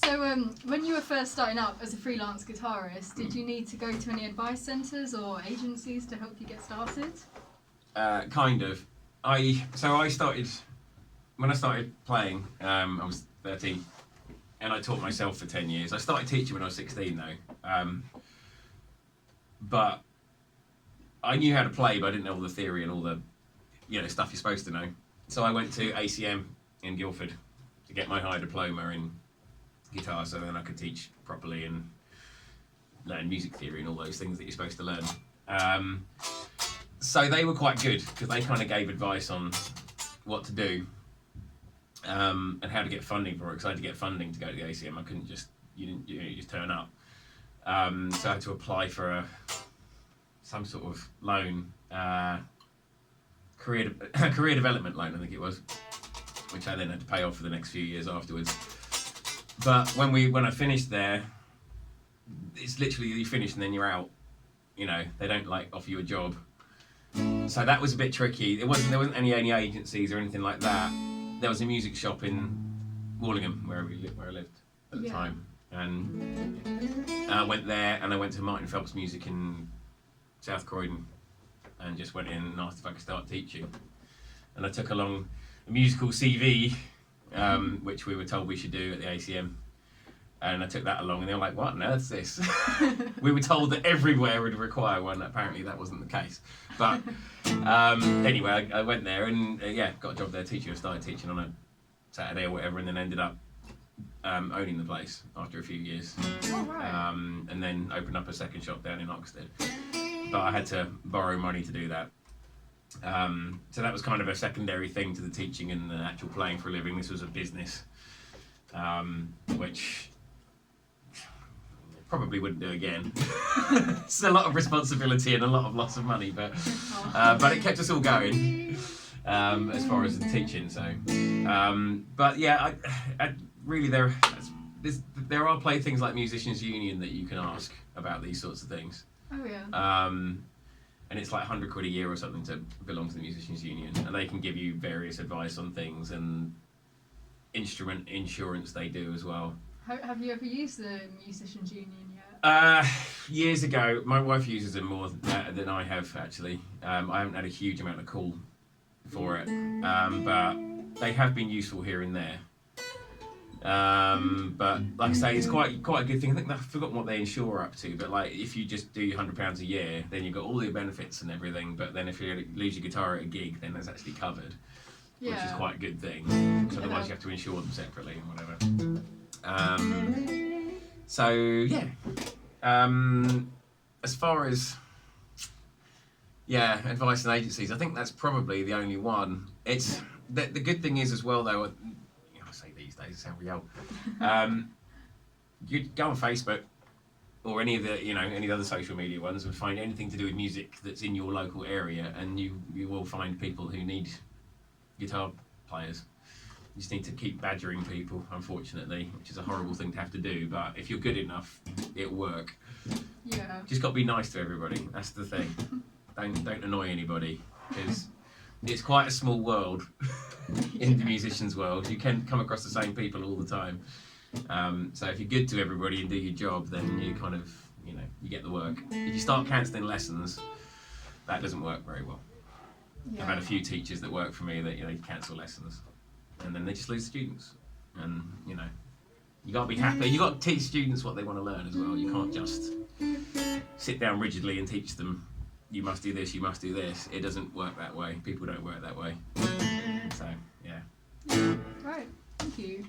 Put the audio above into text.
So when you were first starting out as a freelance guitarist, did you need to go to any advice centres or agencies to help you get started? Kind of. I started, when I started playing, I was 13, and I taught myself for 10 years. I started teaching when I was 16 though. But I knew how to play, but I didn't know all the theory and all the stuff you're supposed to know. So I went to ACM in Guildford to get my higher diploma in guitar, so then I could teach properly and learn music theory and all those things that you're supposed to learn. So they were quite good because they kind of gave advice on what to do and how to get funding for it. Because I had to get funding to go to the ACM. I couldn't just you just turn up. So I had to apply for some sort of loan, career development loan, I think it was, which I then had to pay off for the next few years afterwards. But when I finished there, it's literally you finish and then you're out. They don't offer you a job. So that was a bit tricky. There wasn't any agencies or anything like that. There was a music shop in Wallingham where I lived at the time, and I went there and I went to Martin Mickels Music in South Croydon and just went in and asked if I could start teaching. And I took along a musical CV, which we were told we should do at the ACM. And I took that along and they were like, what on earth's this? We were told that everywhere would require one. Apparently that wasn't the case. But anyway, I went there and got a job there teaching. I started teaching on a Saturday or whatever, and then ended up owning the place after a few years. Oh, right. And then opened up a second shop down in Oxted. But I had to borrow money to do that. So that was kind of a secondary thing to the teaching and the actual playing for a living. This was a business, which probably wouldn't do again. It's a lot of responsibility and a lot of loss of money, but it kept us all going as far as the teaching. So, but yeah, I really there are things like Musicians Union that you can ask about these sorts of things. Oh yeah. And it's like £100 a year or something to belong to the Musicians Union, and they can give you various advice on things and instrument insurance they do as well. Have you ever used the Musicians Union yet? Years ago. My wife uses them more than I have actually. I haven't had a huge amount of call for it, but they have been useful here and there. But like I say, it's quite a good thing. I think I've forgotten what they insure up to, but if you just do £100 a year, then you've got all the benefits and everything. But then if you lose your guitar at a gig, then that's actually covered, which is quite a good thing. Because otherwise you have to insure them separately and whatever. So yeah. As far as advice and agencies, I think that's probably the only one. It's the good thing is as well though. I say these days, it's how we old. You go on Facebook or any of the any other social media ones and find anything to do with music that's in your local area, and you will find people who need guitar players. You just need to keep badgering people, unfortunately, which is a horrible thing to have to do, but if you're good enough, it'll work. Yeah. Just got to be nice to everybody, that's the thing. Don't annoy anybody, because it's quite a small world in the musicians' world. You can come across the same people all the time. So if you're good to everybody and do your job, then you kind of, you get the work. If you start cancelling lessons, that doesn't work very well. Yeah. I've had a few teachers that work for me that, cancel lessons. And then they just lose students, and you got to be happy. You got to teach students what they want to learn as well. You can't just sit down rigidly and teach them you must do this, you must do this. It doesn't work that way. People don't work that way. So yeah. Right. Thank you.